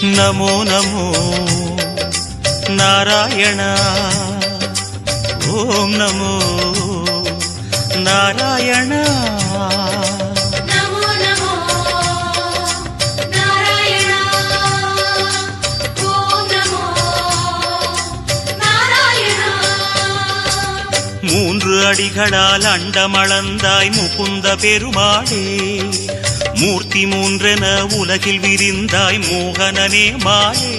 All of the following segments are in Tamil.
नमो नमो नारायण ओम नमो नारायण नमो नमो नारायण ओम नमो नारायण மூன்று அடிகளால் அண்டமளந்தாய் முகுந்த பெருமாளே மூர்த்தி மூன்றென உலகில் விரிந்தாய் மோகனனே மாலே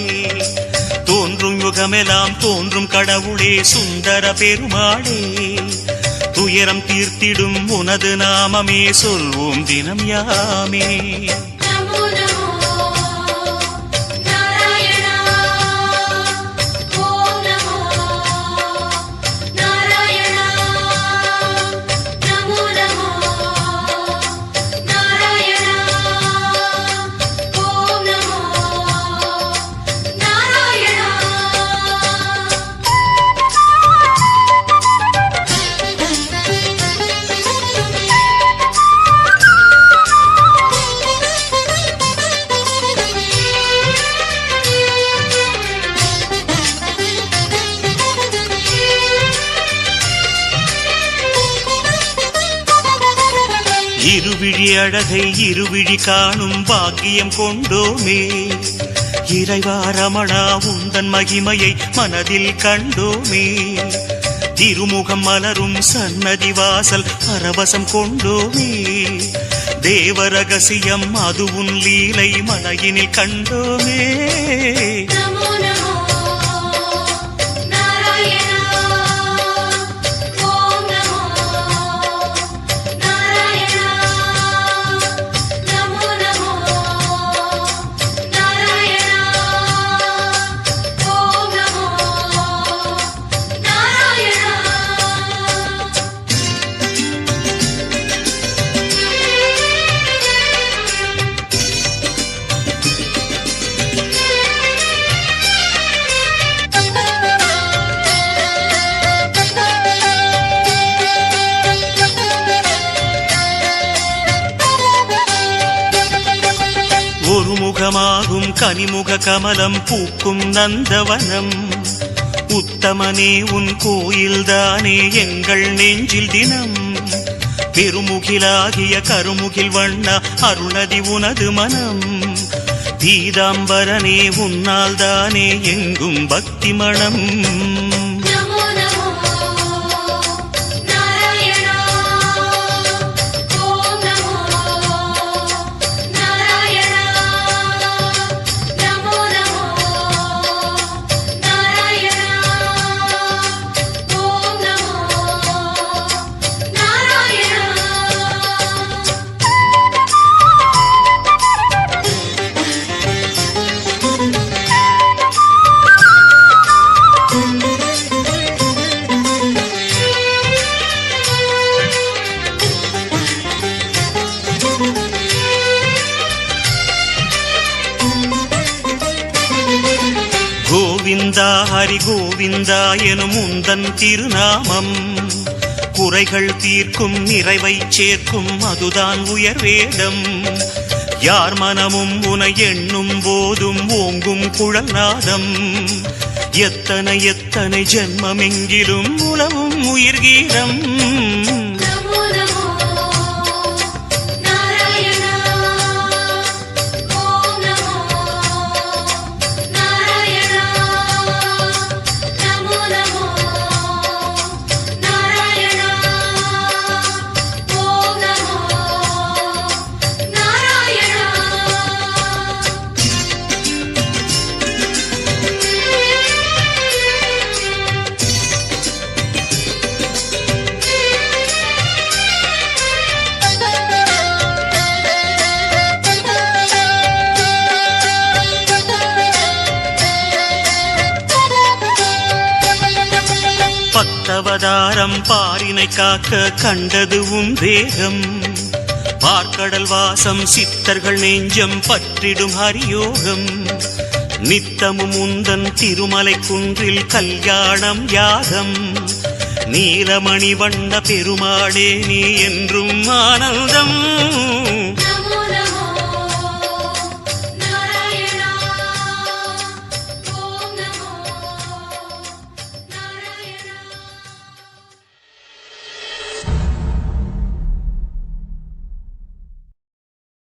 தோன்றும் யுகமெல்லாம் தோன்றும் கடவுளே சுந்தர பெருமாளே துயரம் தீர்த்திடும் உனது நாமமே சொல்வோம் தினம் யாமே இருவிழி அழகை இருவிழி காணும் பாக்கியம் கொண்டோமே இறைவா ரமணா உந்தன் மகிமையை மனதில் கண்டோமே திருமுகம் மலரும் சன்னதி வாசல் பரவசம் கொண்டோமே தேவ ரகசியம் அது உன் லீலை மலையினில் கண்டோமே ஒரு முகமாகும் கனிமுக கமலம் பூக்கும் நந்தவனம் உத்தமனே உன் கோயில்தானே எங்கள் நெஞ்சில் தினம் பெருமுகிலாகிய கருமுகில் வண்ணா அருணதி உனது மனம் பீதாம்பரனே உன்னால் தானே எங்கும் பக்தி மணம் கோவிந்தா ஹரி கோவிந்தா எனும் உந்தன் திருநாமம் குறைகள் தீர்க்கும் நிறைவை சேர்க்கும் அதுதான் உயர் வேதம் யார் மனமும் உனை எண்ணும் போதும் ஓங்கும் குழல் நாதம் எத்தனை எத்தனை ஜென்மமெங்கிலும் உலவும் உயிர் கீதம் பத்தவதாரம் பாரினை காக்க கண்டது உன் தேகம் பார்க்கடல் வாசம் சித்தர்கள் நெஞ்சம் பற்றிடும் ஹரியோகம் நித்தமும் உந்தன் திருமலை குன்றில் கல்யாணம் யாகம் நீலமணி வண்ண பெருமாளே நீ என்றும் ஆனந்தம்